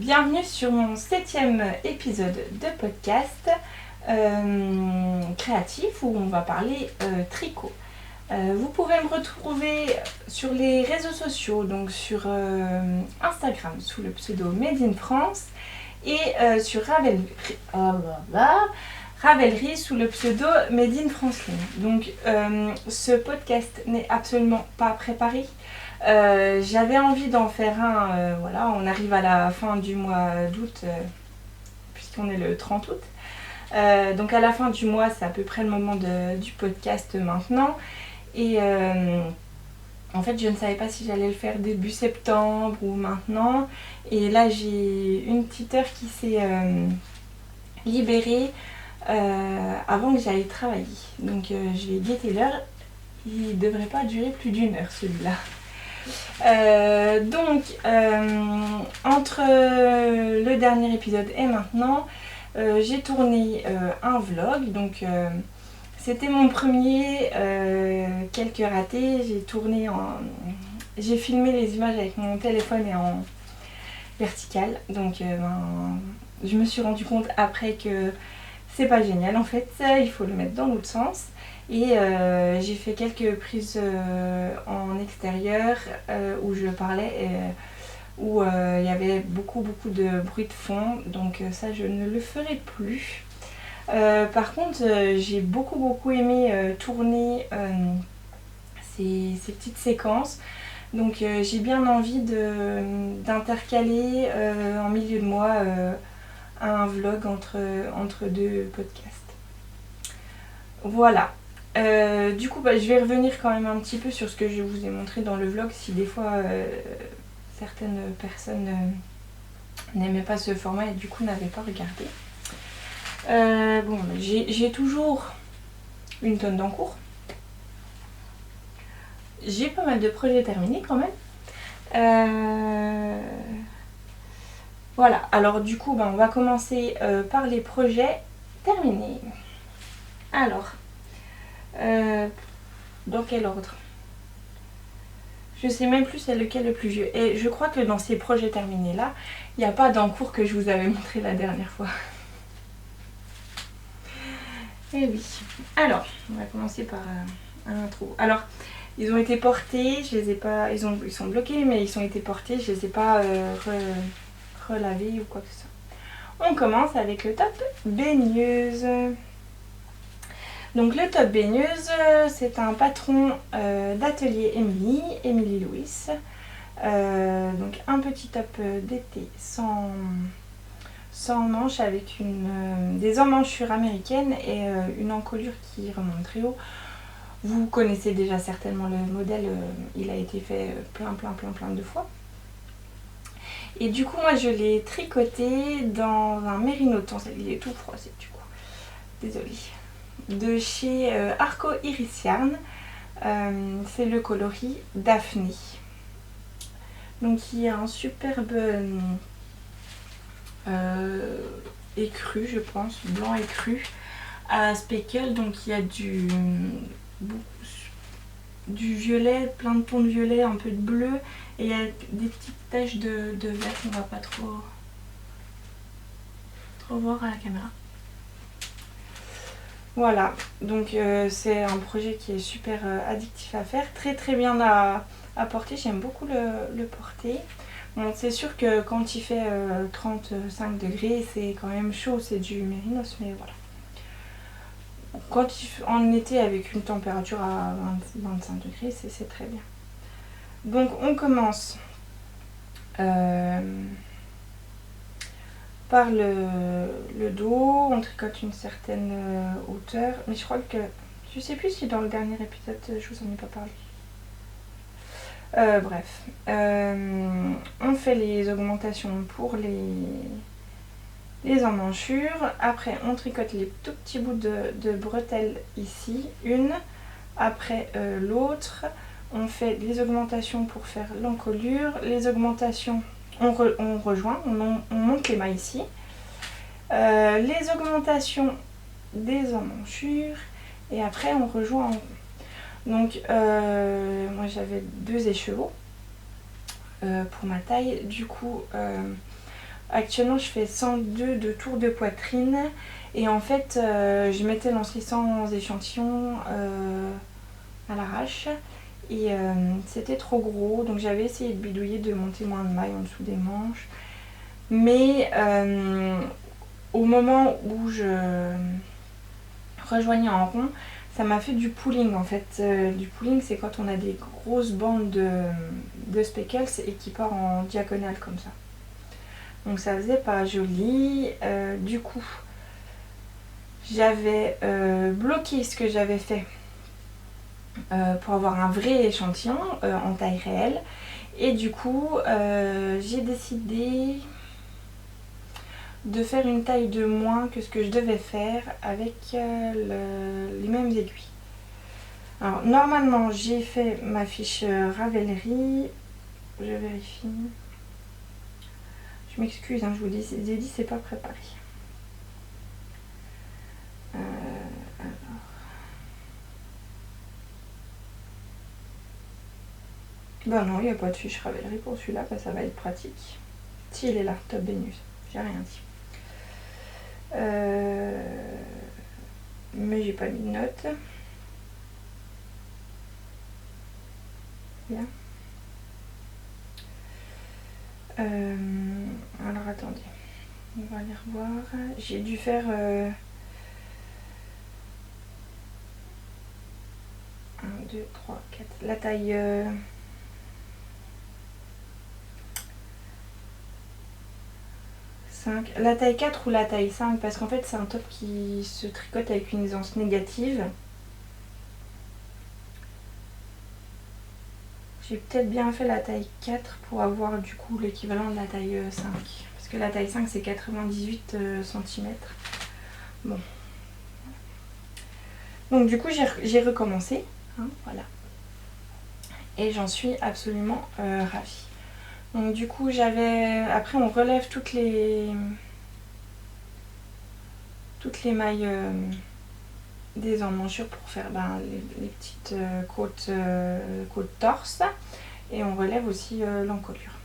Bienvenue sur mon 7e épisode de podcast créatif où on va parler tricot. Vous pouvez me retrouver sur les réseaux sociaux, donc sur Instagram sous le pseudo Made in France et sur Ravelry sous le pseudo Made in Franceline. Donc ce podcast n'est absolument pas préparé. J'avais envie d'en faire un, voilà, on arrive à la fin du mois d'août, puisqu'on est le 30 août. Donc à la fin du mois, c'est à peu près le moment du podcast maintenant. Et en fait, je ne savais pas si j'allais le faire début septembre ou maintenant. Et là, j'ai une petite heure qui s'est libérée avant que j'aille travailler. Donc je vais guetter l'heure. Il ne devrait pas durer plus d'une heure celui-là. Entre le dernier épisode et maintenant, j'ai tourné un vlog. Donc c'était mon premier, quelques ratés. J'ai filmé les images avec mon téléphone et en vertical. Donc je me suis rendu compte après que c'est pas génial en fait, il faut le mettre dans l'autre sens. Et j'ai fait quelques prises en extérieur où je parlais, où il y avait beaucoup de bruit de fond, donc ça je ne le ferai plus. Par contre j'ai beaucoup aimé tourner ces petites séquences, donc j'ai bien envie d'intercaler en milieu de mois un vlog entre deux podcasts. Voilà. Du coup je vais revenir quand même un petit peu sur ce que je vous ai montré dans le vlog, si des fois certaines personnes n'aimaient pas ce format et du coup n'avaient pas regardé. J'ai toujours une tonne d'encours, j'ai pas mal de projets terminés quand même. Voilà, alors du coup on va commencer par les projets terminés. Alors dans quel ordre? Je sais même plus c'est lequel le plus vieux. Et je crois que dans ces projets terminés là, il n'y a pas d'encours que je vous avais montré la dernière fois. Et oui. Alors, on va commencer par l'intro. Alors, ils ont été portés, je les ai pas. Ils sont bloqués, mais ils ont été portés, je les ai pas relavés ou quoi que ce soit. On commence avec le top baigneuse. Donc le top baigneuse, c'est un patron d'atelier Emily Louis. Donc un petit top d'été sans manches avec des emmanchures américaines et une encolure qui remonte très haut. Vous connaissez déjà certainement le modèle, il a été fait plein de fois. Et du coup moi je l'ai tricoté dans un mérino, il est tout froissé du coup, désolée. De chez Arco Iris Yarn, c'est le coloris Daphné. Donc il y a un superbe écru, je pense, blanc écru à speckle. Donc il y a du violet, plein de tons de violet, un peu de bleu, et il y a des petites taches de vert qu'on va pas trop voir à la caméra. Voilà, donc c'est un projet qui est super addictif à faire, très bien à porter, j'aime beaucoup le porter. Bon, c'est sûr que quand il fait 35 degrés, c'est quand même chaud, c'est du mérinos, mais voilà. En été avec une température à 25 degrés, c'est très bien. Donc on commence par le dos, on tricote une certaine hauteur, mais je crois que, je sais plus si dans le dernier épisode je vous en ai pas parlé. Bref, on fait les augmentations pour les emmanchures. Après on tricote les tout petits bouts de bretelles ici, une après l'autre. On fait les augmentations pour faire l'encolure, les augmentations on rejoint, on monte les mailles ici. Les augmentations des emmanchures et après on rejoint en rond. Donc moi j'avais 2 écheveaux pour ma taille, du coup Actuellement je fais 102 de tours de poitrine et en fait je m'étais lancée sans échantillon à l'arrache et c'était trop gros, donc j'avais essayé de bidouiller, de monter moins de mailles en dessous des manches, mais au moment où je rejoignais en rond, ça m'a fait du pooling en fait. Du pooling, c'est quand on a des grosses bandes de speckles et qui part en diagonale comme ça. Donc ça faisait pas joli. Du coup, j'avais bloqué ce que j'avais fait pour avoir un vrai échantillon en taille réelle. Et du coup, j'ai décidé de faire une taille de moins que ce que je devais faire avec les mêmes aiguilles. Alors normalement j'ai fait ma fiche Ravelry, je vérifie. Je m'excuse, hein, je vous ai dit c'est pas préparé. Alors. Ben non, il n'y a pas de fiche Ravelry pour celui-là, ça va être pratique. Si, il est là, Top Benus, j'ai rien dit. Mais j'ai pas mis de notes. Bien. Alors attendez, on va aller revoir. J'ai dû faire 1, 2, 3, 4. La taille la taille 4 ou la taille 5, parce qu'en fait c'est un top qui se tricote avec une aisance négative. J'ai peut-être bien fait la taille 4 pour avoir du coup l'équivalent de la taille 5. Parce que la taille 5 c'est 98 cm. Bon. Donc du coup j'ai recommencé. Hein, voilà. Et j'en suis absolument ravie. Donc du coup après on relève toutes les mailles des emmanchures pour faire les petites côtes torse, et on relève aussi l'encolure.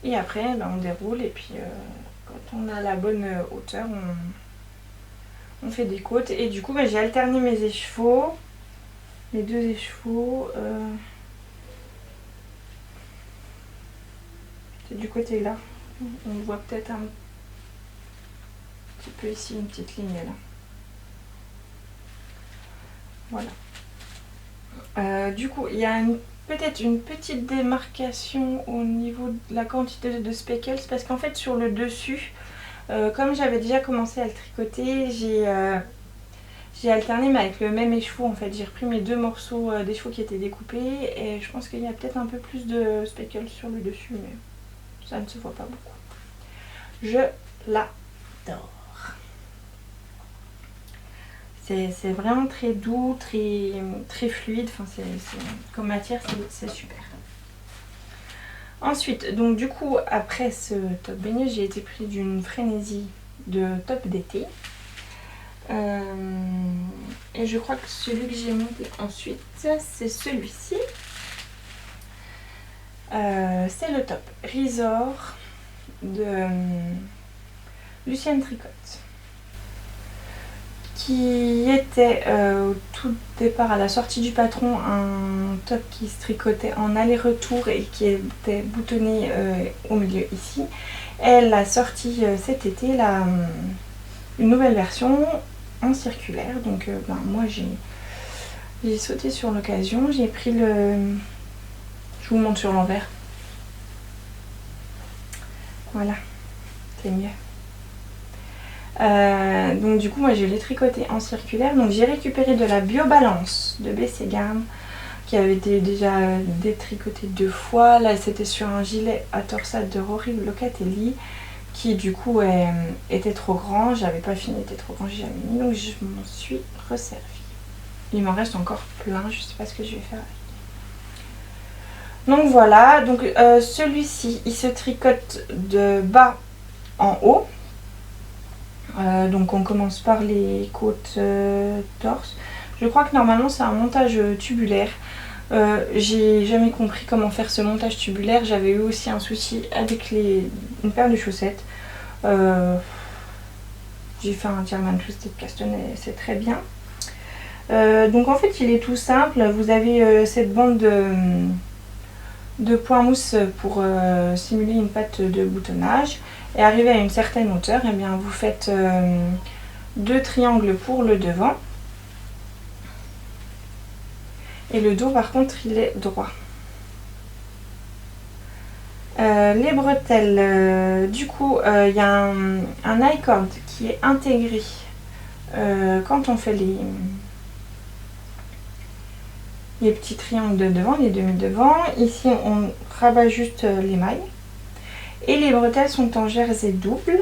Et après on déroule, et puis quand on a la bonne hauteur on fait des côtes. Et du coup j'ai alterné mes échevaux, mes deux écheveaux. C'est du côté là, on voit peut-être un petit peu ici, une petite ligne là. Voilà. Du coup, il y a peut-être une petite démarcation au niveau de la quantité de speckles, parce qu'en fait sur le dessus, comme j'avais déjà commencé à le tricoter, j'ai alterné mais avec le même écheveau en fait. J'ai repris mes deux morceaux d'écheveau qui étaient découpés, et je pense qu'il y a peut-être un peu plus de speckles sur le dessus, mais ça ne se voit pas beaucoup. Je l'adore. C'est vraiment très doux, très fluide. Enfin, comme matière, c'est super. Ensuite, donc du coup, après ce top beignet, j'ai été pris d'une frénésie de top d'été. Et je crois que celui que j'ai monté ensuite, c'est celui-ci. C'est le top Resort de Lucienne Tricotte, qui était au tout départ, à la sortie du patron, un top qui se tricotait en aller-retour et qui était boutonné au milieu ici. Elle a sorti cet été une nouvelle version en circulaire, donc moi j'ai sauté sur l'occasion. J'ai pris je vous montre sur l'envers, voilà, c'est mieux. Donc du coup moi je l'ai tricoté en circulaire. Donc j'ai récupéré de la Biobalance de BC Garn qui avait été déjà détricoté 2 fois. Là c'était sur un gilet à torsade de Rory Locatelli qui du coup était trop grand. J'avais pas fini, était trop grand, j'ai jamais mis, donc je m'en suis resservi. Il m'en reste encore plein, je sais pas ce que je vais faire avec. Donc voilà, donc celui-ci il se tricote de bas en haut. Donc on commence par les côtes torse. Je crois que normalement c'est un montage tubulaire. J'ai jamais compris comment faire ce montage tubulaire. J'avais eu aussi un souci avec une paire de chaussettes. J'ai fait un German Twisted Caston et c'est très bien. Donc en fait il est tout simple. Vous avez cette bande de point mousse pour simuler une patte de boutonnage. Et arrivé à une certaine hauteur, et bien vous faites 2 triangles pour le devant. Et le dos par contre il est droit. Les bretelles, du coup il y a un I-cord qui est intégré quand on fait les petits triangles de devant, les demi-devants. Ici on rabat juste les mailles. Et les bretelles sont en jersey double.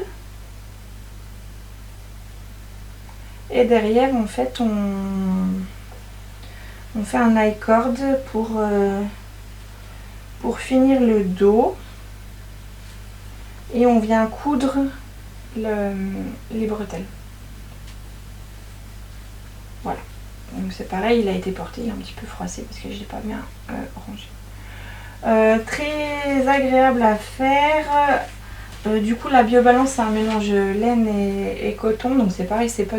Et derrière en fait on fait un I-cord pour finir le dos. Et on vient coudre les bretelles. Voilà. Donc c'est pareil, il a été porté, il est un petit peu froissé parce que je ne l'ai pas bien rangé. Très agréable à faire. Du coup la biobalance c'est un mélange laine et coton. Donc c'est pareil, c'est pas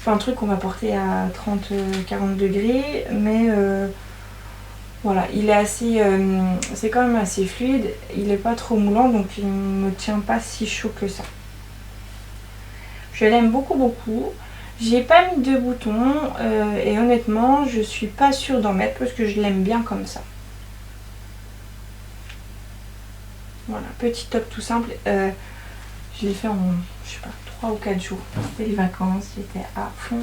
un truc qu'on va porter à 30-40 degrés. Mais voilà, il est assez, c'est quand même assez fluide, il n'est pas trop moulant, donc il ne me tient pas si chaud que ça. Je l'aime beaucoup. J'ai pas mis de boutons et honnêtement je suis pas sûre d'en mettre parce que je l'aime bien comme ça. Voilà, petit top tout simple. Je l'ai fait en, je sais pas, 3 ou 4 jours. C'était les vacances, j'étais à fond.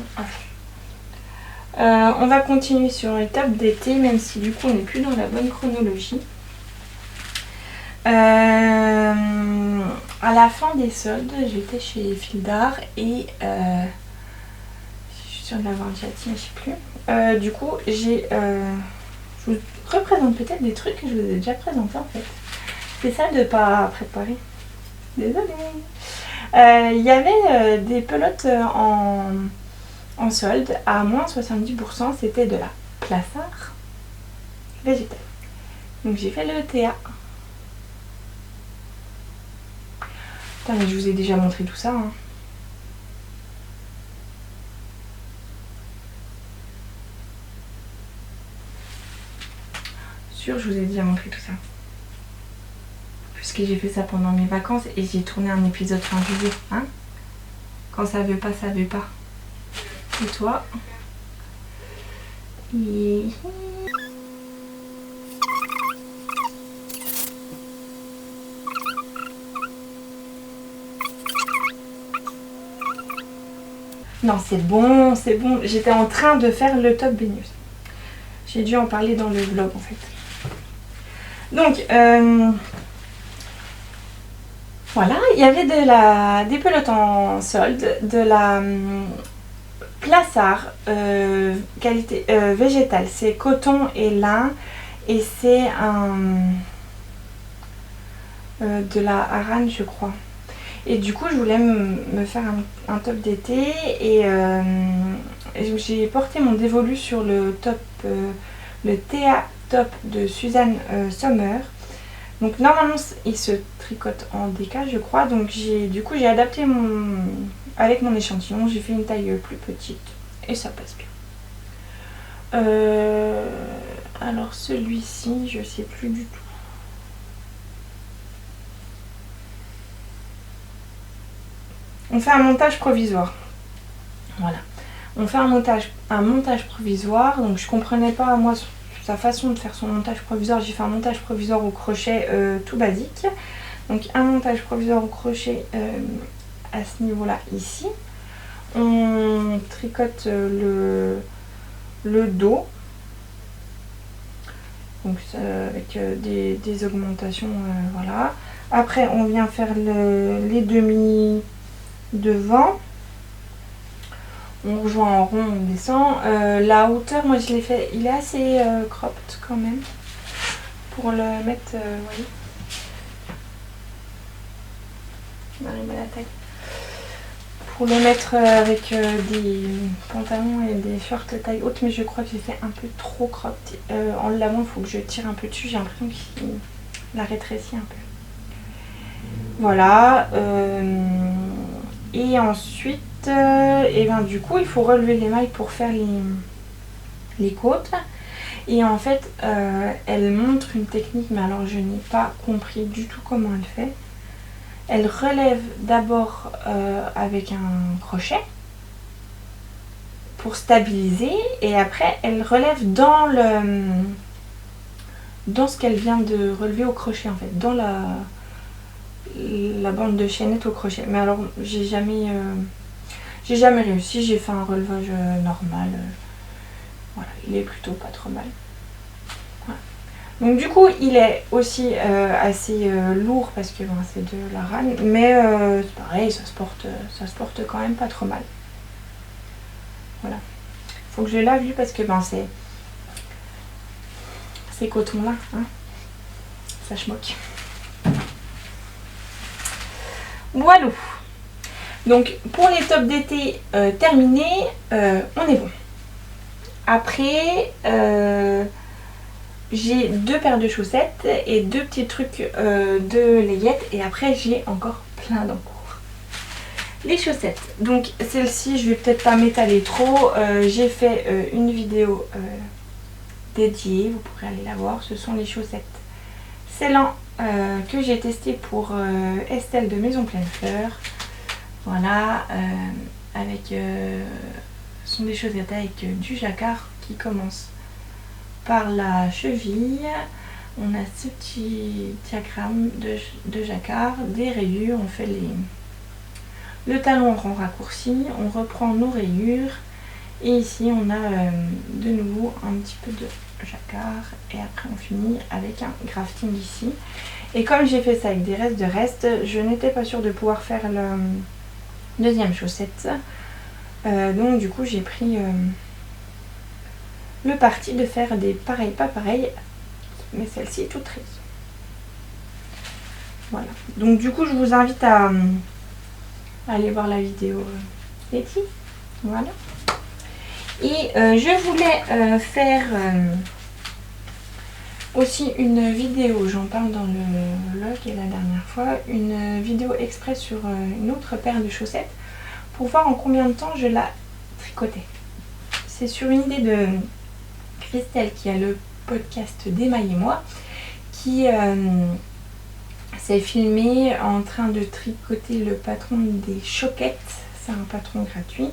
On va continuer sur les tops d'été, même si du coup on n'est plus dans la bonne chronologie. À la fin des soldes, j'étais chez Fildar et je suis sûre de l'avoir déjà dit, mais je sais plus. Du coup, je vous représente peut-être des trucs que je vous ai déjà présentés en fait. C'est ça de pas préparer. Désolée. Il y avait des pelotes en solde à moins 70%, c'était de la Plassard végétale. Donc j'ai fait le TA. Putain, mais je vous ai déjà montré tout ça. Hein. Sûr, je vous ai déjà montré tout ça. Puisque j'ai fait ça pendant mes vacances et j'ai tourné un épisode fin juillet. Hein, quand ça veut pas, ça veut pas. Et toi et... Non, c'est bon, c'est bon. J'étais en train de faire le top baigneuse. J'ai dû en parler dans le vlog en fait. Donc, voilà, il y avait des pelotes en solde, de la Plassard qualité végétale. C'est coton et lin et c'est de la Aran je crois. Et du coup je voulais me faire un top d'été et j'ai porté mon dévolu sur le top, le TA top de Suzanne Sommer. Donc normalement il se tricote en DK je crois, donc du coup j'ai adapté avec mon échantillon, j'ai fait une taille plus petite et ça passe bien. Alors celui-ci je sais plus du tout. On fait un montage provisoire. Voilà. On fait un montage provisoire. Donc je comprenais pas moi sa façon de faire son montage provisoire. J'ai fait un montage provisoire au crochet tout basique. Donc un montage provisoire au crochet à ce niveau-là ici. On tricote le dos. Donc avec des augmentations, voilà. Après on vient faire les demi devant, on rejoint en rond, on descend. La hauteur, moi je l'ai fait, il est assez cropped quand même pour le mettre, vous voyez, on arrive à la taille, pour le mettre avec des pantalons et des shorts taille haute, mais je crois que j'ai fait un peu trop cropped. En le lavant, il faut que je tire un peu dessus, j'ai l'impression qu'il la rétrécit un peu. Voilà. Et ensuite, et ben, du coup, il faut relever les mailles pour faire les côtes. Et en fait, elle montre une technique, mais alors je n'ai pas compris du tout comment elle fait. Elle relève d'abord avec un crochet pour stabiliser, et après elle relève dans ce qu'elle vient de relever au crochet, en fait, dans la bande de chaînette au crochet. Mais alors j'ai jamais réussi, j'ai fait un relevage normal. Voilà, il est plutôt pas trop mal. Voilà. Donc du coup il est aussi assez lourd parce que bon, c'est de la rane, mais c'est pareil, ça se porte quand même pas trop mal. Voilà. Faut que je lave lui parce que ben c'est coton là, hein. Ça je moque. Voilà. Donc pour les tops d'été terminés, on est bon. Après, j'ai 2 paires de chaussettes et 2 petits trucs de layette, et après j'ai encore plein d'en cours. Les chaussettes, donc celle-ci je vais peut-être pas m'étaler trop, j'ai fait une vidéo dédiée, vous pourrez aller la voir. Ce sont les chaussettes Ceylan que j'ai testé pour Estelle de Maison Pleine Fleur. Voilà, avec ce sont des chaussettes avec du jacquard qui commence par la cheville. On a ce petit diagramme de jacquard, des rayures, on fait le talon en rang raccourci, on reprend nos rayures, et ici on a de nouveau un petit peu de jacquard, et après on finit avec un grafting ici. Et comme j'ai fait ça avec des restes de restes, je n'étais pas sûre de pouvoir faire la deuxième chaussette, donc du coup j'ai pris le parti de faire des pareils pas pareils, mais celle-ci est toute rise. Voilà, donc du coup je vous invite à aller voir la vidéo Letty. Voilà. Et je voulais faire aussi une vidéo, j'en parle dans le vlog et la dernière fois, une vidéo exprès sur une autre paire de chaussettes pour voir en combien de temps je la tricotais. C'est sur une idée de Christelle qui a le podcast d'Émaillez-moi, qui s'est filmée en train de tricoter le patron des choquettes. C'est un patron gratuit,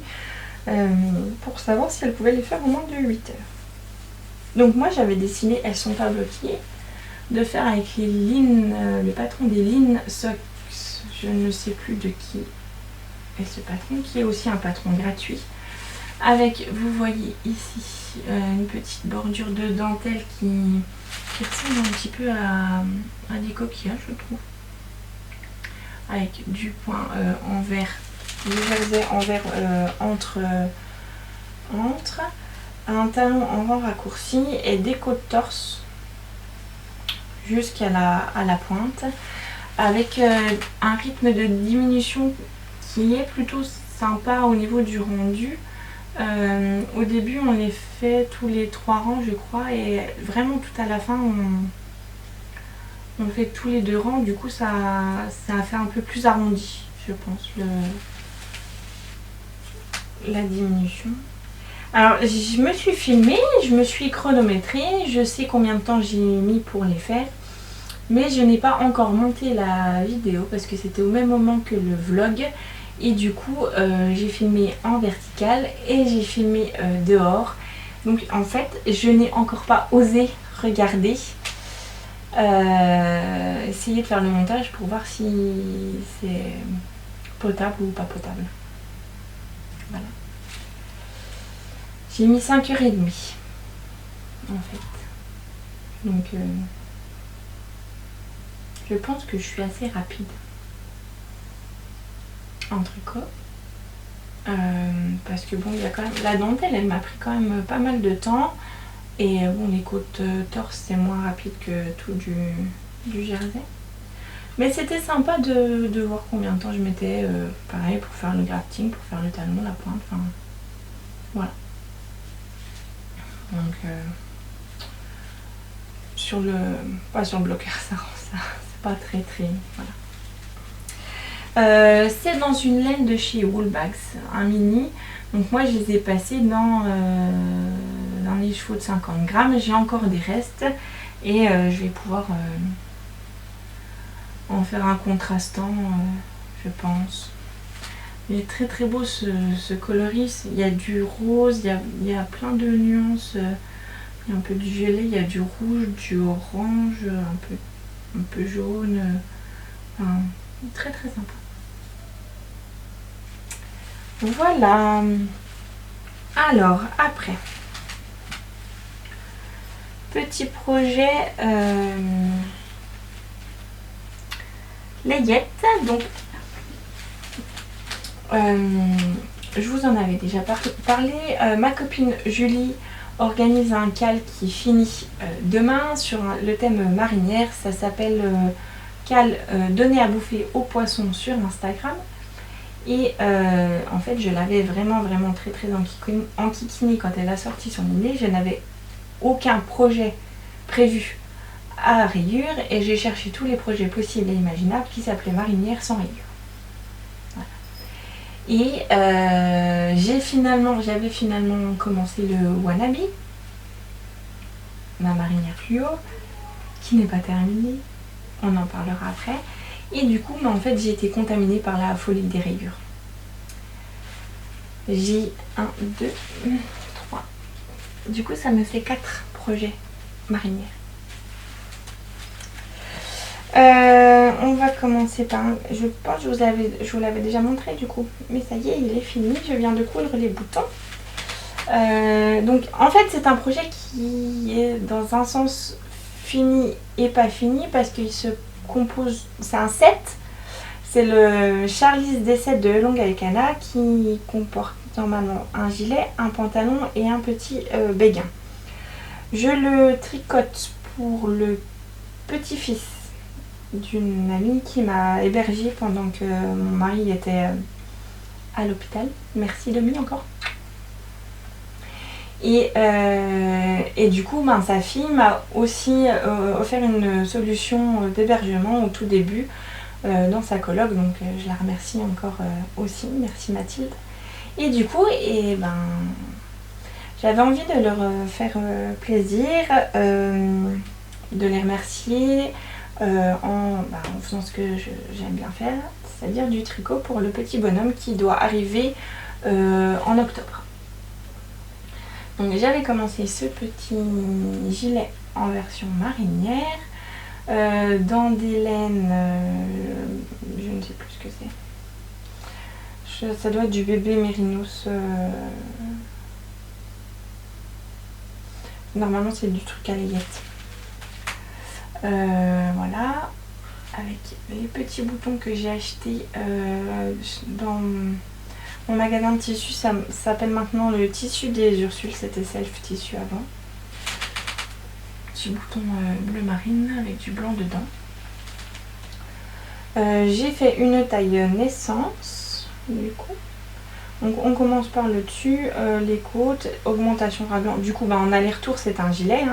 pour savoir si elle pouvait les faire en moins de 8 heures. Donc moi j'avais décidé, elles sont pas bloquées, de faire avec les lignes, le patron des lignes socks. Je ne sais plus de qui est ce patron, qui est aussi un patron gratuit. Avec, vous voyez ici, une petite bordure de dentelle qui ressemble un petit peu à des coquillages, je trouve. Avec du point en vert, du jersey en vert entre, un talon en rang raccourci et des côtes torse jusqu'à la pointe, avec un rythme de diminution qui est plutôt sympa au niveau du rendu. Au début on les fait tous les 3 rangs je crois, et vraiment tout à la fin on fait tous les 2 rangs, du coup ça a fait un peu plus arrondi, je pense, la diminution. Alors je me suis filmée, je me suis chronométrée, je sais combien de temps j'ai mis pour les faire, mais je n'ai pas encore monté la vidéo parce que c'était au même moment que le vlog. Et du coup j'ai filmé en vertical et j'ai filmé dehors. Donc en fait je n'ai encore pas osé regarder, essayer de faire le montage pour voir si c'est potable ou pas potable. Voilà. J'ai mis 5h30 en fait. Donc je pense que je suis assez rapide en tricot, parce que bon, il y a quand même la dentelle, elle m'a pris quand même pas mal de temps, et bon, les côtes torse c'est moins rapide que tout du jersey, Mais c'était sympa de voir combien de temps je mettais, pareil, pour faire le grafting, pour faire le talon, la pointe, enfin, voilà. Donc, pas sur le bloqueur, ça c'est pas très, voilà. C'est dans une laine de chez Woolbags, un mini. Donc moi je les ai passés dans les chevaux de 50 grammes. J'ai encore des restes et je vais pouvoir en faire un contrastant, je pense. Il est très très beau ce coloris. Il y a du rose, il y a plein de nuances. Il y a un peu du violet, il y a du rouge, du orange, un peu jaune. Enfin, très très sympa. Voilà. Alors, après. Petit projet layette. Donc, je vous en avais déjà parlé. Ma copine Julie organise un cal qui finit demain sur le thème marinière. Ça s'appelle cal donner à bouffer aux poissons sur Instagram. Et en fait je l'avais vraiment très enquiquinée quand elle a sorti son idée. Je n'avais aucun projet prévu à rayures et j'ai cherché tous les projets possibles et imaginables qui s'appelaient marinière sans rayures. Voilà. Et j'avais finalement commencé le Wannabe, ma marinière fluo, qui n'est pas terminée, on en parlera après. Et du coup, en fait, j'ai été contaminée par la folie des rayures. J'ai 1, 2, 3. Du coup, ça me fait 4 projets marinières. On va commencer par un... Je pense que je vous l'avais déjà montré du coup. Mais ça y est, il est fini. Je viens de coudre les boutons. Donc, en fait, c'est un projet qui est dans un sens fini et pas fini parce qu'il se compose, c'est un set, c'est le Charlie's D7 de Long Alcana qui comporte normalement un gilet, un pantalon et un petit béguin. Je le tricote pour le petit-fils d'une amie qui m'a hébergée pendant que mon mari était à l'hôpital. Merci Domi encore. Et du coup, sa fille m'a aussi offert une solution d'hébergement au tout début dans sa coloc. Donc je la remercie encore aussi. Merci Mathilde. Et du coup, j'avais envie de leur faire plaisir, de les remercier en faisant ce que j'aime bien faire, c'est-à-dire du tricot pour le petit bonhomme qui doit arriver en octobre. Donc j'avais commencé ce petit gilet en version marinière dans des laines, je ne sais plus ce que c'est. Ça doit être du bébé mérinos. Normalement c'est du truc à layette. Voilà, avec les petits boutons que j'ai achetés dans mon magasin de tissu. Ça s'appelle maintenant le tissu des Ursules, c'était Self Tissu avant. Petit bouton bleu marine avec du blanc dedans. J'ai fait une taille naissance du coup. Donc on commence par le dessus, les côtes, augmentation raglan. Du coup en aller-retour c'est un gilet.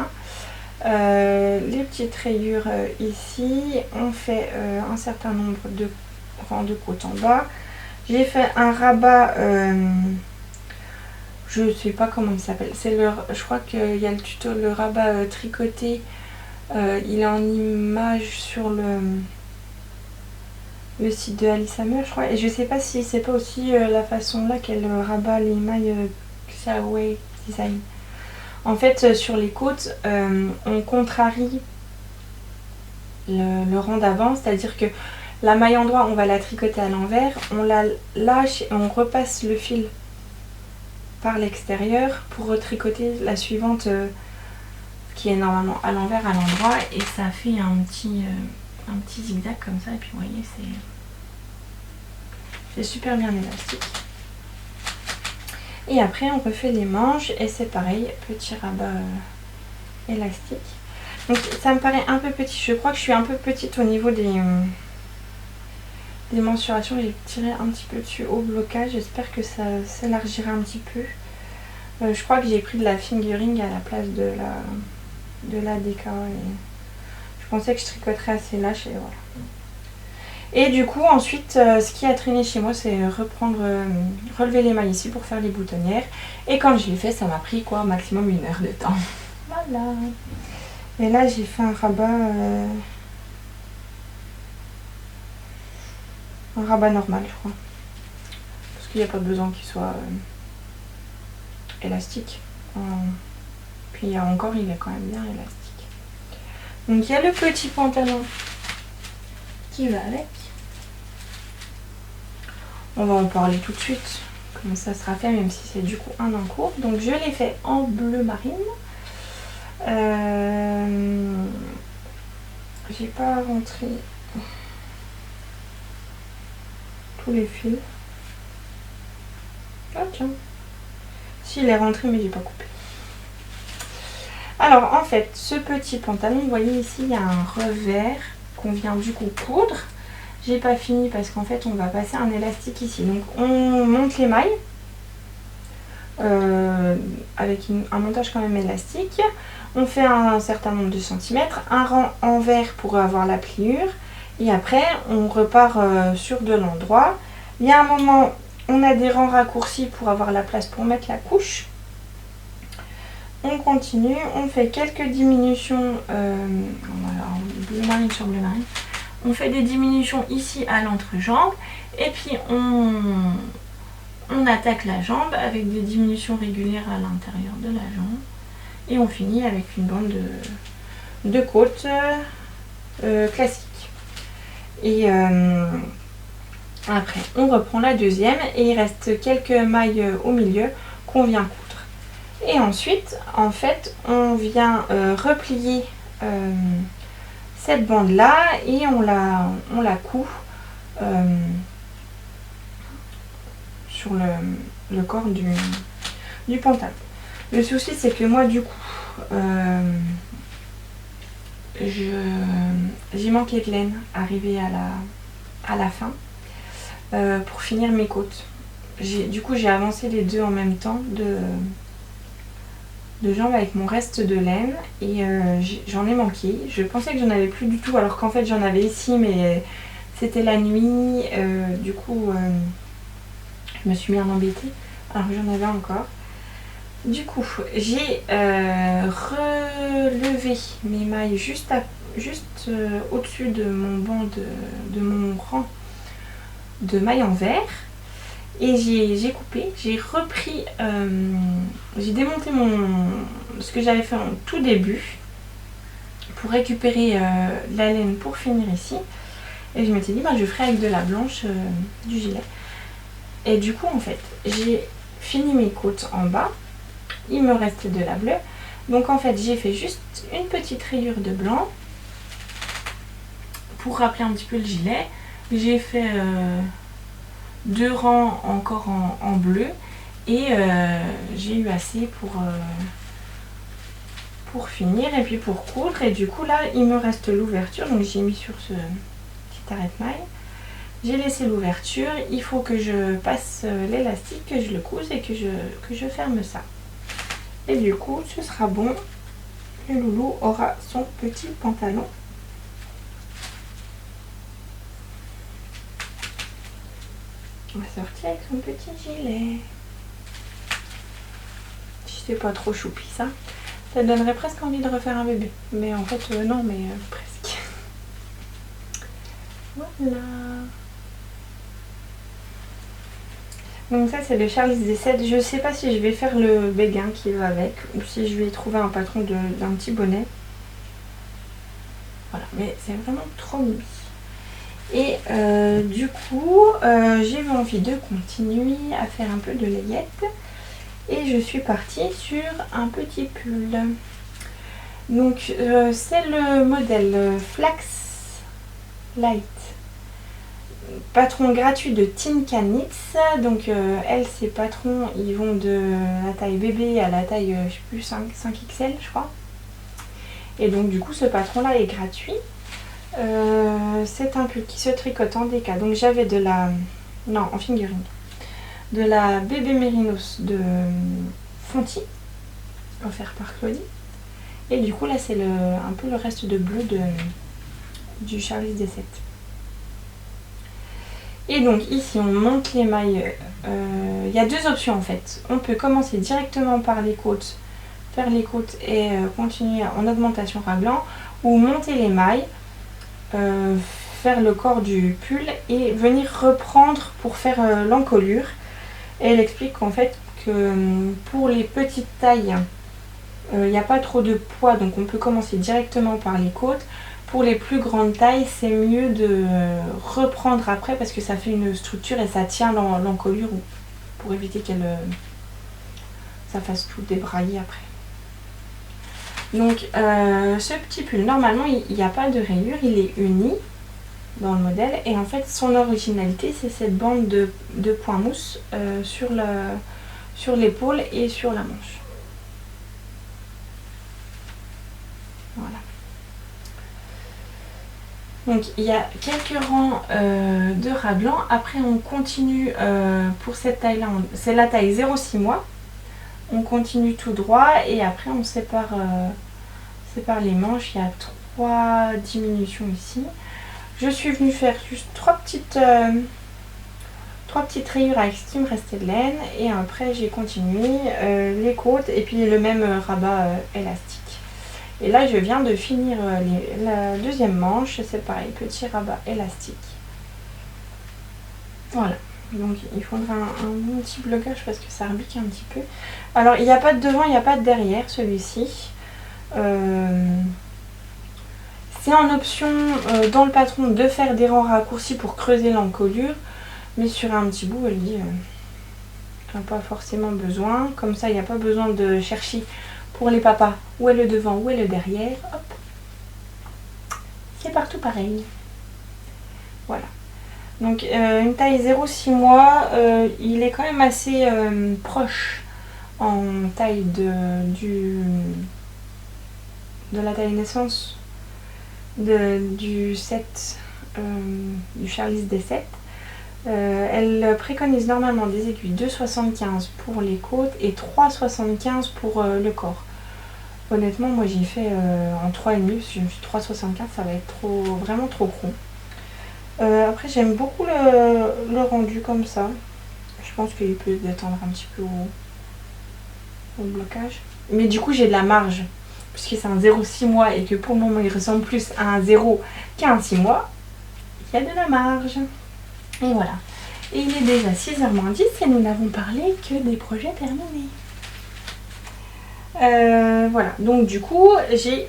Les petites rayures ici, on fait un certain nombre de rangs de côte en bas. J'ai fait un rabat, je ne sais pas comment il s'appelle, je crois qu'il y a le tuto, le rabat tricoté, il est en image sur le site de Alice Hammer je crois, et je sais pas si c'est pas aussi la façon là qu'elle rabat les mailles Xiaowei Design. En fait sur les côtes, on contrarie le rang d'avant, c'est-à-dire que la maille en droit, on va la tricoter à l'envers, on la lâche et on repasse le fil par l'extérieur pour retricoter la suivante qui est normalement à l'envers, à l'endroit, et ça fait un petit zigzag comme ça, et puis vous voyez, c'est super bien élastique. Et après on refait les manches et c'est pareil, petit rabat élastique. Donc ça me paraît un peu petit, je crois que je suis un peu petite au niveau des des mensurations. J'ai tiré un petit peu dessus au blocage. J'espère que ça s'élargira un petit peu. Je crois que j'ai pris de la fingering à la place de la DK. Et je pensais que je tricoterais assez lâche et voilà. Et du coup ensuite ce qui a traîné chez moi c'est relever les mailles ici pour faire les boutonnières. Et quand je l'ai fait ça m'a pris quoi maximum 1 heure de temps. Voilà. Et là j'ai fait un rabat normal je crois. Parce qu'il n'y a pas besoin qu'il soit élastique. Puis encore il est quand même bien élastique. Donc il y a le petit pantalon qui va avec. On va en parler tout de suite, comment ça sera fait, même si c'est du coup un en cours. Donc je l'ai fait en bleu marine. J'ai pas rentré tous les fils. Ah tiens. Si, il est rentré mais j'ai pas coupé. Alors en fait, ce petit pantalon, vous voyez ici, il y a un revers qu'on vient du coup coudre. J'ai pas fini parce qu'en fait on va passer un élastique ici. Donc on monte les mailles avec un montage quand même élastique. On fait un certain nombre de centimètres, un rang envers pour avoir la pliure. Et après on repart sur de l'endroit. Il y a un moment, on a des rangs raccourcis pour avoir la place pour mettre la couche. On continue, on fait quelques diminutions, bleu marine sur bleu marine. On fait des diminutions ici à l'entrejambe et puis on attaque la jambe avec des diminutions régulières à l'intérieur de la jambe et on finit avec une bande de côte classique. Et après on reprend la deuxième et il reste quelques mailles au milieu qu'on vient coudre. Et ensuite en fait on vient replier cette bande là et on la coud sur le corps du pantalon. Le souci c'est que moi du coup j'ai manqué de laine arrivé à la fin pour finir mes côtes. Du coup j'ai avancé les deux en même temps de jambes avec mon reste de laine et j'en ai manqué. Je pensais que j'en avais plus du tout alors qu'en fait j'en avais ici mais c'était la nuit. Du coup je me suis bien embêtée alors que j'en avais encore. Du coup j'ai relevé mes mailles juste au-dessus de mon banc de mon rang de mailles en vert. Et j'ai coupé, j'ai repris, j'ai démonté ce que j'avais fait en tout début pour récupérer la laine pour finir ici. Et je m'étais dit, je ferai avec de la blanche du gilet. Et du coup, en fait, j'ai fini mes côtes en bas. Il me reste de la bleue. Donc en fait, j'ai fait juste une petite rayure de blanc pour rappeler un petit peu le gilet. J'ai fait 2 rangs encore en bleu et j'ai eu assez pour finir et puis pour coudre. Et du coup là il me reste l'ouverture, donc j'ai mis sur ce petit arrête-maille, j'ai laissé l'ouverture. Il faut que je passe l'élastique, que je le couse et que je ferme ça, et du coup ce sera bon. Le loulou aura son petit pantalon. On va sortir avec son petit gilet. Si c'est pas trop choupi ça donnerait presque envie de refaire un bébé. Mais en fait non, mais presque. Voilà. Donc ça c'est le Charles D7. Je sais pas si je vais faire le béguin qui va avec ou si je vais trouver un patron d'un petit bonnet. Voilà, mais c'est vraiment trop mimi. Et du coup, j'ai eu envie de continuer à faire un peu de layette. Et je suis partie sur un petit pull. Donc c'est le modèle Flax Light. Patron gratuit de Tinka Knits. Donc elle, ses patrons, ils vont de la taille bébé à la taille, je sais plus, 5XL je crois. Et donc du coup ce patron là est gratuit. C'est un pull qui se tricote en DK. Donc j'avais de la... Non, en fingering. De la bébé mérinos de Fonty, offert par Claudie. Et du coup là c'est un peu le reste de bleu du Charlie's D7. Et donc ici on monte les mailles. Il y a deux options en fait. On peut commencer directement par les côtes, faire les côtes et continuer en augmentation raglan, ou monter les mailles, faire le corps du pull et venir reprendre pour faire l'encolure. Et elle explique qu'en fait que pour les petites tailles, il n'y a pas trop de poids, donc on peut commencer directement par les côtes. Pour les plus grandes tailles, c'est mieux de reprendre après parce que ça fait une structure et ça tient l'encolure pour éviter qu'elle ça fasse tout débrailler après. Donc ce petit pull, normalement il n'y a pas de rayure, il est uni dans le modèle et en fait son originalité c'est cette bande de point mousse sur l'épaule et sur la manche. Voilà. Donc il y a quelques rangs de raglan. Après on continue pour cette taille là, c'est la taille 0,6 mois. On continue tout droit et après on sépare les manches. Il y a 3 diminutions ici. Je suis venue faire juste 3 petites rayures avec ce qui me restait de laine et après j'ai continué les côtes et puis le même rabat élastique. Et là je viens de finir la deuxième manche, c'est pareil, petit rabat élastique. Voilà, donc il faudra un bon petit blocage parce que ça rebique un petit peu. Alors il n'y a pas de devant, il n'y a pas de derrière celui-ci. C'est en option dans le patron de faire des rangs raccourcis pour creuser l'encolure. Mais sur un petit bout elle dit t'as pas forcément besoin. Comme ça il n'y a pas besoin de chercher pour les papas où est le devant, où est le derrière. Hop, c'est partout pareil. Voilà. Donc une taille 0,6 mois, il est quand même assez proche en taille de la taille naissance du 7 du Charlie's D7. Elle préconise normalement des aiguilles 2,75 pour les côtes et 3,75 pour le corps. Honnêtement moi j'ai fait en 3,5, je me suis 3,75, ça va être vraiment trop gros. Après j'aime beaucoup le rendu comme ça. Je pense qu'il peut détendre un petit peu au blocage. Mais du coup j'ai de la marge. Puisque c'est un 0,6 mois et que pour le moment il ressemble plus à un 0 qu'à un 6 mois. Il y a de la marge. Et voilà. Et il est déjà 6h moins 10 et nous n'avons parlé que des projets terminés. Voilà. Donc du coup j'ai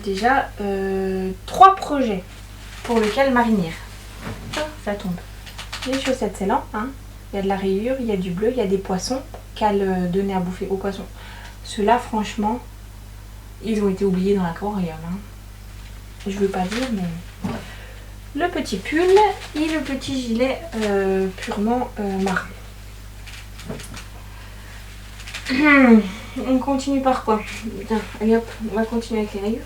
déjà 3 projets pour lequel marinière. Ça tombe. Les chaussettes c'est lent, hein. Il y a de la rayure, il y a du bleu, il y a des poissons qu'elle donnait à bouffer aux poissons. Ceux-là franchement, ils ont été oubliés dans l'aquarium. Hein. Je veux pas dire mais... Le petit pull et le petit gilet purement marron. On continue par quoi? Allez hop, on va continuer avec les rayures.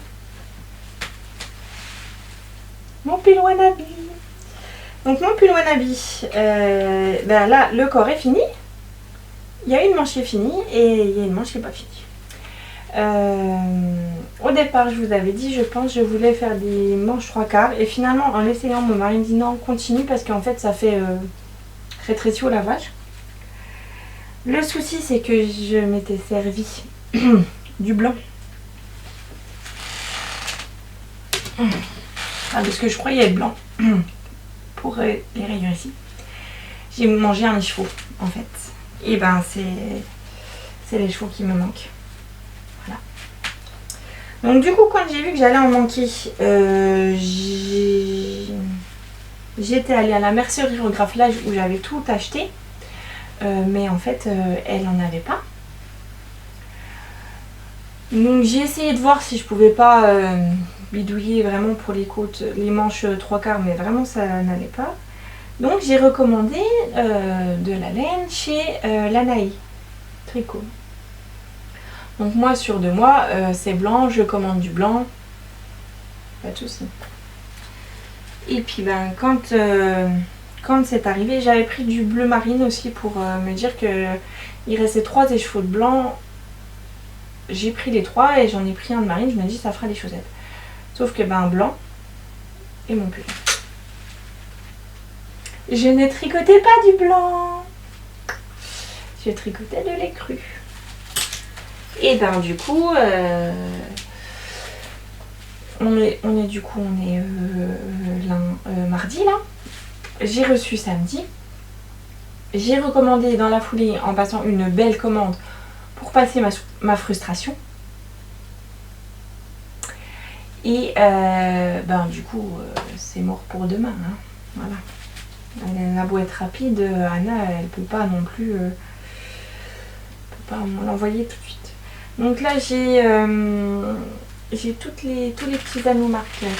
Mon pull wannabe. Donc mon pull wannabe, ben là le corps est fini. Il y a une manche qui est finie et il y a une manche qui n'est pas finie. Au départ je vous avais dit, je pense je voulais faire des manches 3/4 et finalement en l'essayant mon mari me dit non continue parce qu'en fait ça fait rétréci au lavage. Le souci c'est que je m'étais servi du blanc parce que je croyais être blanc pour les rayures ici. J'ai mangé un écheveau en fait et ben c'est l'écheveau qui me manque. Donc du coup quand j'ai vu que j'allais en manquer, j'étais allée à la mercerie au Graffelage où j'avais tout acheté, mais en fait elle n'en avait pas. Donc j'ai essayé de voir si je pouvais pas bidouiller vraiment pour les côtes, les manches 3/4, mais vraiment ça n'allait pas. Donc j'ai recommandé de la laine chez Lanaï Tricot. Donc moi sur 2 mois c'est blanc, je commande du blanc, pas de soucis. Et puis ben quand c'est arrivé, j'avais pris du bleu marine aussi pour me dire que il restait 3 écheveaux de blanc. J'ai pris les 3 et j'en ai pris un de marine, je me dis ça fera des chaussettes. Sauf que ben blanc et mon pull. Je ne tricotais pas du blanc. Je tricotais de lait cru. Et ben du coup, on est mardi là. J'ai reçu samedi. J'ai recommandé dans la foulée en passant une belle commande pour passer ma frustration. Et ben du coup, c'est mort pour demain. Hein. Voilà. Elle a beau être rapide, Anna, elle peut pas non plus, peut pas l'envoyer tout de suite. Donc là, j'ai tous les petits anneaux marqueurs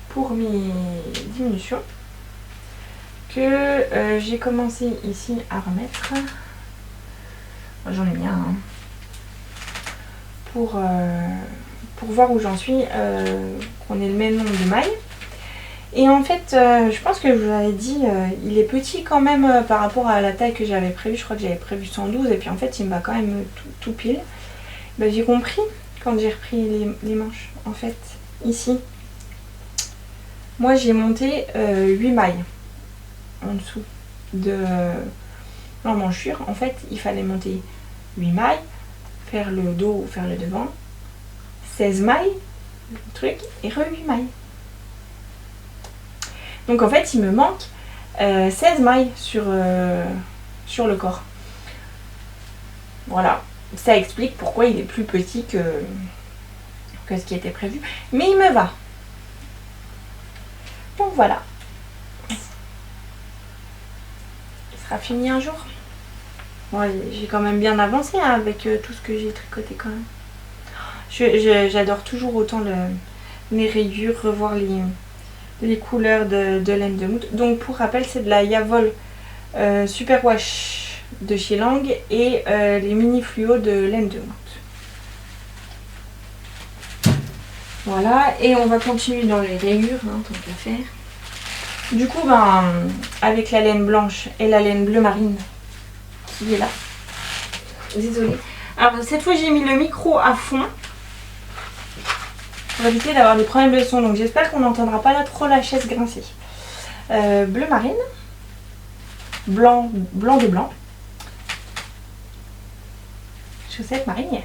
pour mes diminutions que j'ai commencé ici à remettre. J'en ai mis un hein, pour voir où j'en suis, qu'on ait le même nombre de mailles. Et en fait, je pense que je vous avais dit, il est petit quand même par rapport à la taille que j'avais prévue. Je crois que j'avais prévu 112 et puis en fait, il me va quand même tout pile. Ben, j'ai compris quand j'ai repris les manches. En fait, ici, moi j'ai monté 8 mailles en dessous de l'emmanchure. En fait, il fallait monter 8 mailles, faire le dos ou faire le devant, 16 mailles, le truc, et 8 mailles. Donc en fait, il me manque 16 mailles sur le corps. Voilà, ça explique pourquoi il est plus petit que ce qui était prévu. Mais il me va. Donc voilà. Il sera fini un jour. Bon, j'ai quand même bien avancé hein, avec tout ce que j'ai tricoté quand même. J'adore toujours autant les rayures, revoir les couleurs de laine de moute. Donc pour rappel, c'est de la Yavol Super Wash de chez Lang et les mini fluo de laine de moute. Voilà, et on va continuer dans les rayures, hein, tant qu'à faire. Du coup, ben, avec la laine blanche et la laine bleu marine qui est là. Désolée. Alors cette fois, j'ai mis le micro à fond pour éviter d'avoir des problèmes de son. Donc j'espère qu'on n'entendra pas là trop la chaise grincer. Bleu marine, blanc de blanc, chaussettes marinières.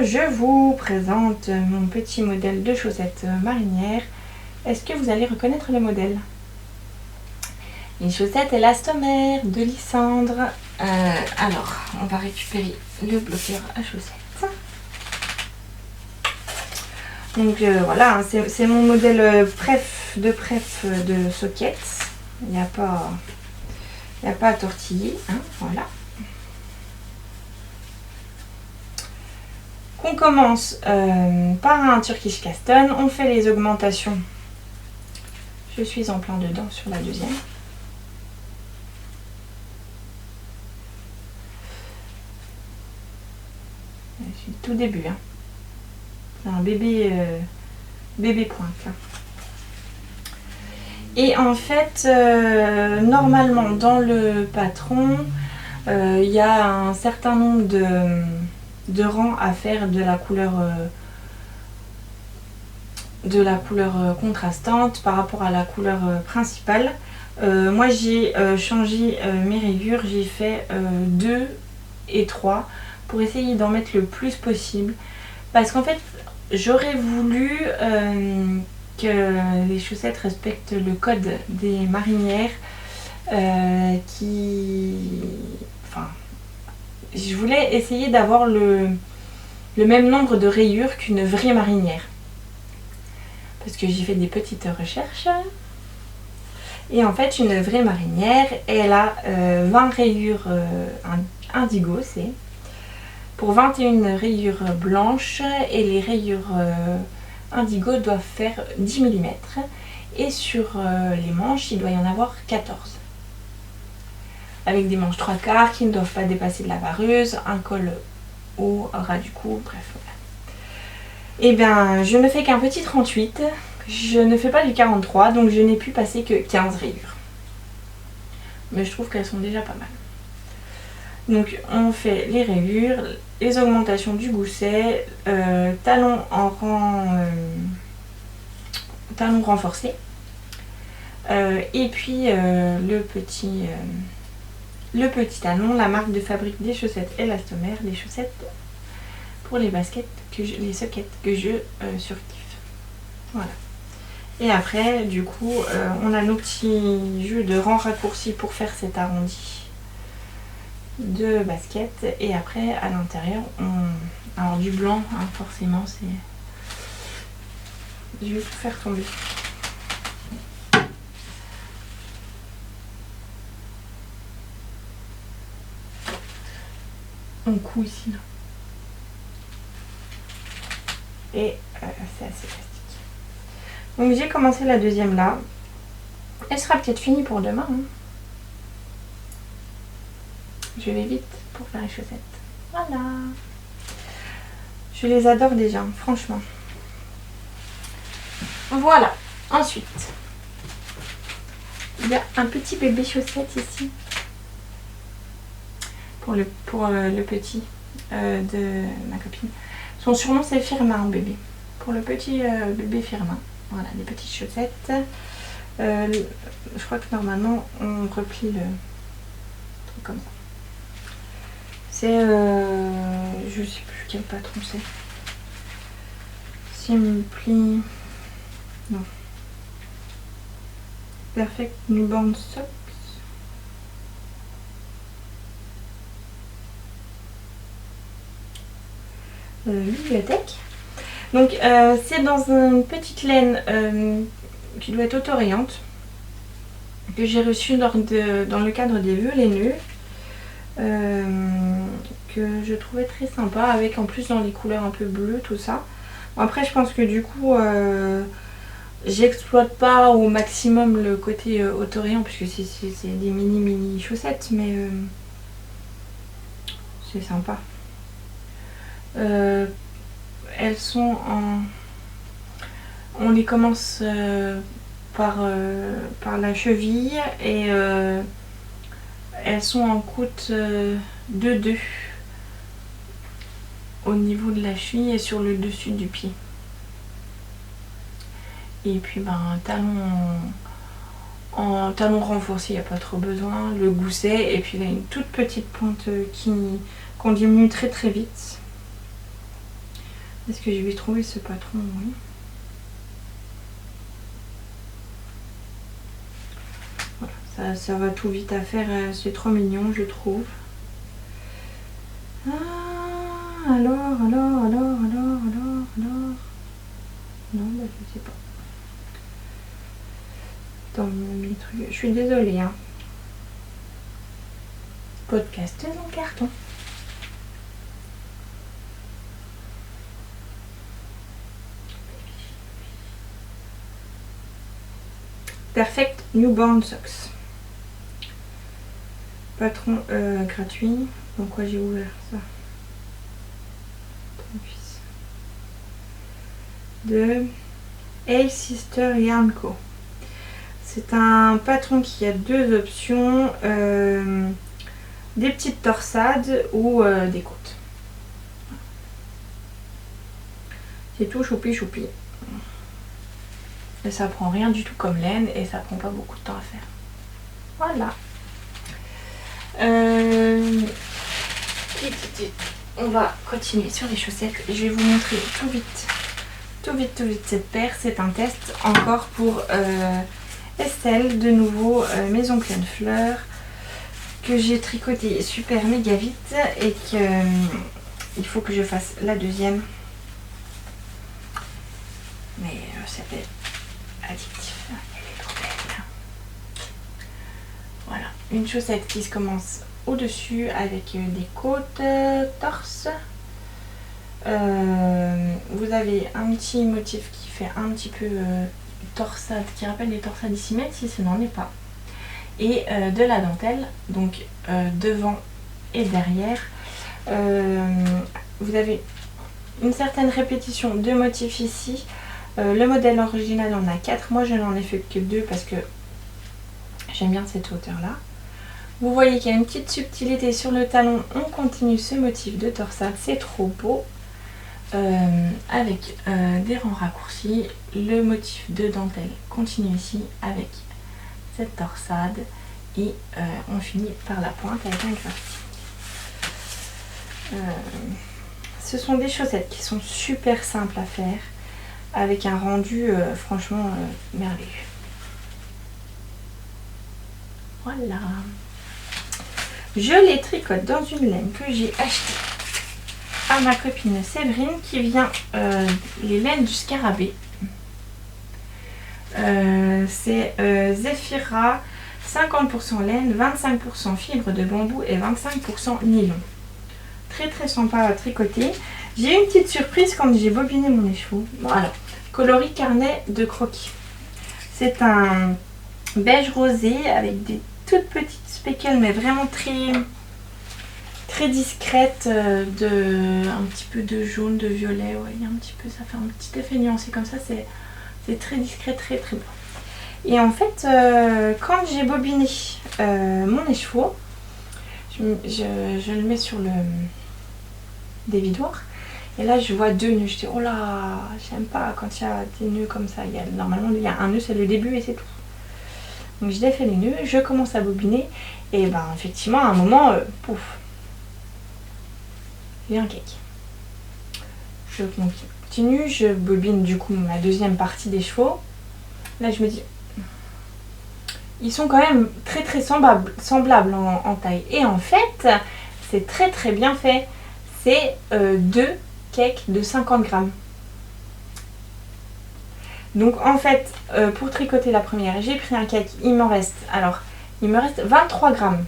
Je vous présente mon petit modèle de chaussettes marinières. Est-ce que vous allez reconnaître le modèle? Les chaussettes élastomères de Lysandre. Alors, on va récupérer le bloqueur à chaussettes. Donc voilà, hein, c'est mon modèle pref de socket. Il n'y a pas à tortiller. Hein, voilà. On commence par un Turkish Caston. On fait les augmentations. Je suis en plein dedans sur la deuxième. Je suis tout début. Hein. C'est un bébé pointe. Là. Et en fait, normalement dans le patron, il y a un certain nombre de rangs à faire de la couleur contrastante par rapport à la couleur principale. Moi j'ai changé mes rayures, j'ai fait 2 et 3 pour essayer d'en mettre le plus possible parce qu'en fait j'aurais voulu que les chaussettes respectent le code des marinières je voulais essayer d'avoir le même nombre de rayures qu'une vraie marinière. Parce que j'ai fait des petites recherches. Et en fait, une vraie marinière, elle a 20 rayures indigo, c'est pour 21 rayures blanches. Et les rayures indigo doivent faire 10 mm. Et sur les manches, il doit y en avoir 14. avec des manches 3/4 qui ne doivent pas dépasser de la vareuse, un col au ras du cou, bref. Voilà. Et bien je ne fais qu'un petit 38, je ne fais pas du 43, donc je n'ai pu passer que 15 rayures. Mais je trouve qu'elles sont déjà pas mal. Donc on fait les rayures, les augmentations du gousset, talons en rang, talons renforcés, et puis le petit talon, la marque de fabrique des chaussettes Elastomère, les chaussettes pour les baskets, les sockets que je surkiffe. Voilà. Et après du coup on a nos petits jeux de rang raccourci pour faire cet arrondi de basket, et après à l'intérieur alors du blanc hein, forcément c'est, je vais tout faire tomber. On coud ici là. Et c'est assez plastique. Donc j'ai commencé la deuxième là, elle sera peut-être finie pour demain hein. Je vais vite pour faire les chaussettes. Voilà. Je les adore déjà, franchement. Voilà. Ensuite, il y a un petit bébé chaussette ici. Pour le petit de ma copine. Son surnom c'est Firmin, bébé. Pour le petit bébé Firmin. Voilà, des petites chaussettes. Je crois que normalement on replie le truc comme ça. C'est je sais plus quel patron c'est. Simply, non, Perfect Newborn Socks. Bibliothèque. Donc c'est dans une petite laine qui doit être autorayante, que j'ai reçue dans le cadre des vœux laineux, que je trouvais très sympa, avec en plus dans les couleurs un peu bleues, tout ça. Bon, après je pense que du coup j'exploite pas au maximum le côté autorayant, puisque c'est des mini chaussettes, mais c'est sympa. Elles sont en... On les commence par la cheville, et elles sont en coute 2-2 au niveau de la cheville et sur le dessus du pied. Et puis ben en talon renforcé, il n'y a pas trop besoin. Le gousset, et puis là une toute petite pointe qu'on diminue très très vite. Est-ce que je vais trouver ce patron? Oui. Voilà, ça va tout vite à faire, c'est trop mignon je trouve. Ah, alors. Non, bah je sais pas. Dans mes trucs. Je suis désolée hein. Podcast en carton. Perfect Newborn Socks. Patron gratuit. Pourquoi j'ai ouvert ça? De Hey Sister Yarn Co. C'est un patron qui a deux options, des petites torsades ou des côtes. C'est tout choupi. Et ça prend rien du tout comme laine, et ça prend pas beaucoup de temps à faire. Voilà. On va continuer sur les chaussettes. Je vais vous montrer tout vite cette paire. C'est un test encore pour Estelle, de nouveau Maison Pleine Fleurs, que j'ai tricoté super méga vite, et que il faut que je fasse la deuxième. Mais c'était addictif, elle est trop belle. Voilà, une chaussette qui se commence au-dessus avec des côtes, torse. Vous avez un petit motif qui fait un petit peu torsade, qui rappelle les torsades ici, même si ce n'en est pas. et de la dentelle, donc devant et derrière. Vous avez une certaine répétition de motifs ici. Le modèle original en a 4, moi je n'en ai fait que 2 parce que j'aime bien cette hauteur là. Vous voyez qu'il y a une petite subtilité sur le talon, on continue ce motif de torsade, c'est trop beau. Avec des rangs raccourcis, le motif de dentelle continue ici avec cette torsade et on finit par la pointe avec un grafting. Ce sont des chaussettes qui sont super simples à faire avec un rendu franchement merveilleux. Voilà. Je les tricote dans une laine que j'ai achetée à ma copine Séverine qui vient les laines du Scarabée. C'est Zephira, 50% laine, 25% fibre de bambou et 25% nylon. Très très sympa à tricoter. J'ai eu une petite surprise quand j'ai bobiné mon écheveau. Bon alors, coloris carnet de croquis. C'est un beige rosé avec des toutes petites speckles mais vraiment très discrète, un petit peu de jaune, de violet, ouais, il y a un petit peu, ça fait un petit effet nuancé comme ça, c'est très discret, très beau. Et en fait, quand j'ai bobiné mon écheveau, je le mets sur le dévidoir, et là je vois 2 nœuds, je dis oh là, j'aime pas quand il y a des nœuds comme ça, normalement il y a un nœud, c'est le début et c'est tout. Donc je défais les nœuds, je commence à bobiner, et ben effectivement à un moment, pouf, j'ai un cake. Je continue, je bobine du coup ma deuxième partie des chevaux. Là je me dis, ils sont quand même très semblables en taille. Et en fait, c'est très bien fait. C'est 2 cakes de 50 grammes. Donc en fait, pour tricoter la première, j'ai pris un cake, il me reste 23 grammes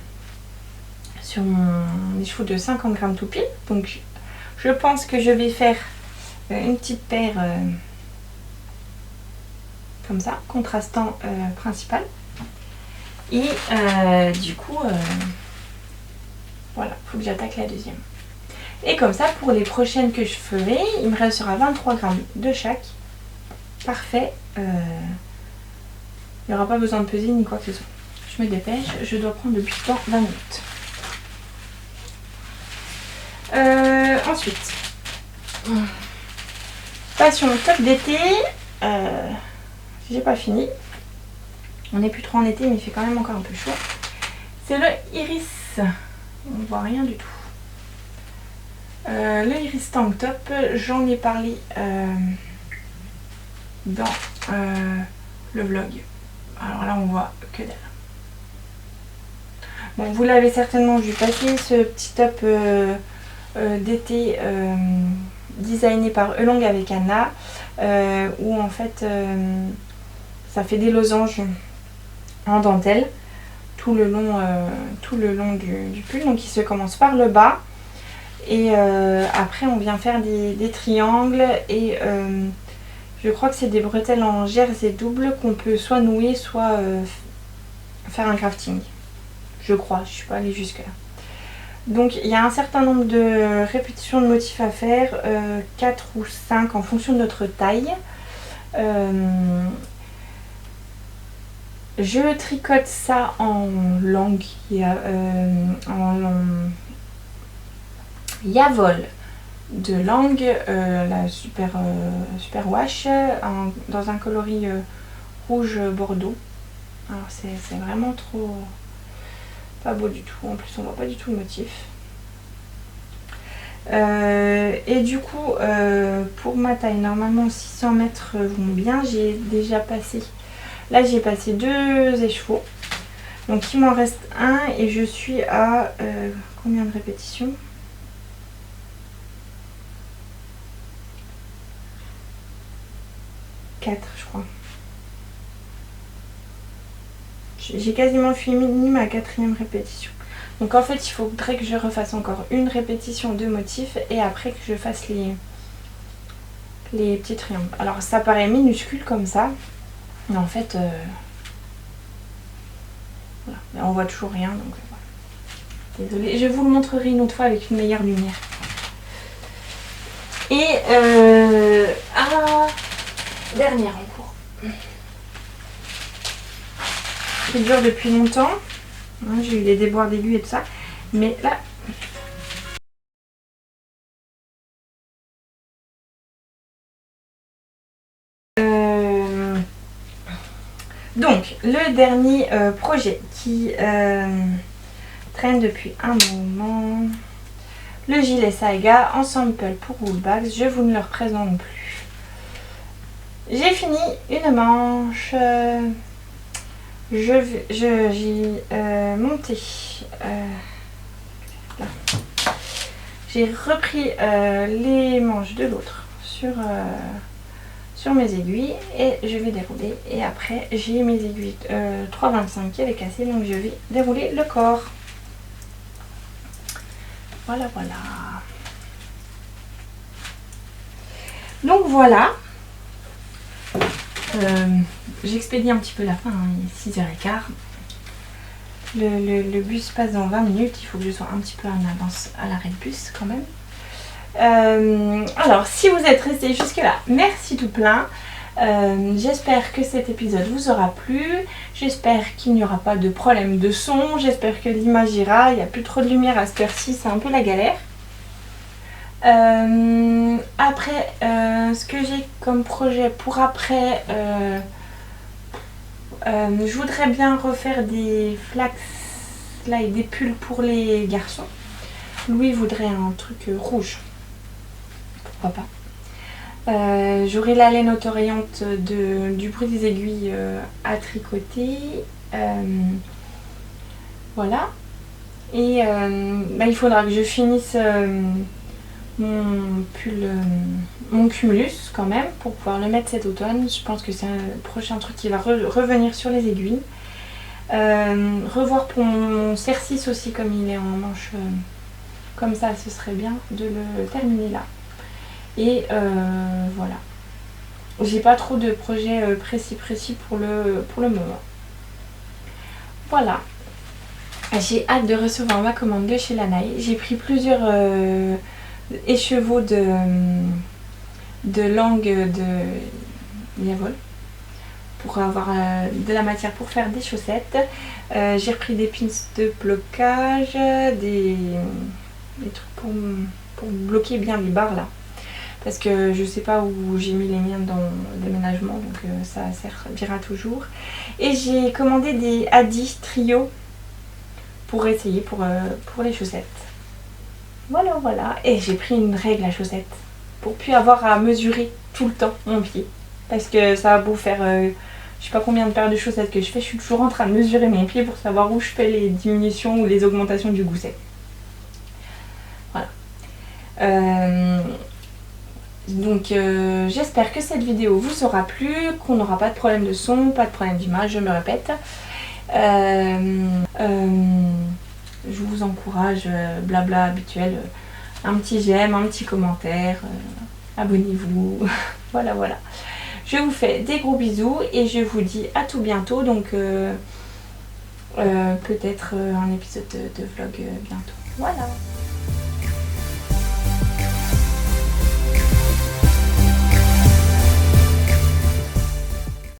sur mon écheveau de 50 grammes tout pile. Donc je pense que je vais faire une petite paire comme ça, contrastant principal. Et du coup, voilà, il faut que j'attaque la deuxième. Et comme ça, pour les prochaines que je ferai, il me restera 23 grammes de chaque. Parfait. Il n'y aura pas besoin de peser ni quoi que ce soit. Je me dépêche, je dois prendre le butin 20 minutes. Ensuite, passion top d'été. J'ai pas fini. On n'est plus trop en été, mais il fait quand même encore un peu chaud. C'est le iris. On ne voit rien du tout. Le iris tank top, j'en ai parlé dans le vlog. Alors là, on voit que dalle. Bon, vous l'avez certainement vu passer, ce petit top d'été designé par Elong avec Anna, où en fait ça fait des losanges en dentelle tout le long du pull. Donc il se commence par le bas et après on vient faire des triangles et je crois que c'est des bretelles en jersey double qu'on peut soit nouer soit faire un crafting. Je crois, je suis pas allée jusque là. Donc il y a un certain nombre de répétitions de motifs à faire, 4 ou 5 en fonction de notre taille. Je tricote ça en langue Yavol de langue, la super wash, dans un coloris rouge bordeaux. Alors c'est vraiment trop pas beau du tout, en plus on voit pas du tout le motif. Et du coup pour ma taille, normalement 600 mètres vont bien. J'ai déjà passé, là j'ai passé 2 écheveaux, donc il m'en reste un et je suis à combien de répétitions? 4 je crois. J'ai quasiment fini ma 4e répétition. Donc en fait il faudrait que je refasse encore une répétition de motifs et après que je fasse les petits triangles. Alors ça paraît minuscule comme ça, mais en fait voilà. Et on voit toujours rien, donc voilà. Désolée, je vous le montrerai une autre fois avec une meilleure lumière. Et dernière en cours. Qui dure depuis longtemps. J'ai eu les déboires d'aigus et tout ça. Mais là... Donc, le dernier projet qui traîne depuis un moment. Le gilet Saiga en sample pour Woolbags. Je vous ne le représente plus. J'ai fini une manche. J'ai monté. J'ai repris les manches de l'autre sur mes aiguilles et je vais dérouler. Et après, j'ai mes aiguilles 3,25 qui avaient cassé, donc je vais dérouler le corps. Voilà, voilà. Donc voilà. J'expédie un petit peu la fin, hein, il est 6h15. Le bus passe dans 20 minutes, il faut que je sois un petit peu en avance à l'arrêt de bus quand même. Alors, si vous êtes resté jusque là, merci tout plein. J'espère que cet épisode vous aura plu. J'espère qu'il n'y aura pas de problème de son. J'espère que l'image ira. Il n'y a plus trop de lumière à cette heure-ci, c'est un peu la galère. Après, ce que j'ai comme projet pour après, je voudrais bien refaire des flax là et des pulls pour les garçons. Louis voudrait un truc rouge. Pourquoi pas. J'aurai la laine autorisante du bruit des aiguilles à tricoter. Voilà. Et il faudra que je finisse mon pull, mon cumulus quand même pour pouvoir le mettre cet automne. Je pense que c'est un prochain truc qui va revenir sur les aiguilles. Revoir pour mon cercis aussi, comme il est en manche comme ça, ce serait bien de le terminer là. Et voilà. J'ai pas trop de projets précis pour le moment. Voilà. J'ai hâte de recevoir ma commande de chez Lanai. J'ai pris plusieurs écheveaux de langue de Yavol pour avoir de la matière pour faire des chaussettes. J'ai repris des pins de blocage, des trucs pour bloquer bien les barres là. Parce que je sais pas où j'ai mis les miens dans le déménagement, donc ça servira toujours. Et j'ai commandé des Adi Trio pour essayer pour les chaussettes. Voilà, voilà. Et j'ai pris une règle à chaussettes pour plus avoir à mesurer tout le temps mon pied. Parce que ça va beau faire, je sais pas combien de paires de chaussettes que je fais, je suis toujours en train de mesurer mon pied pour savoir où je fais les diminutions ou les augmentations du gousset. Voilà. Donc j'espère que cette vidéo vous aura plu, qu'on n'aura pas de problème de son, pas de problème d'image, je me répète. Je vous encourage, blabla habituel, un petit j'aime, un petit commentaire, abonnez-vous, voilà voilà. Je vous fais des gros bisous et je vous dis à tout bientôt, donc peut-être un épisode de vlog bientôt. Voilà.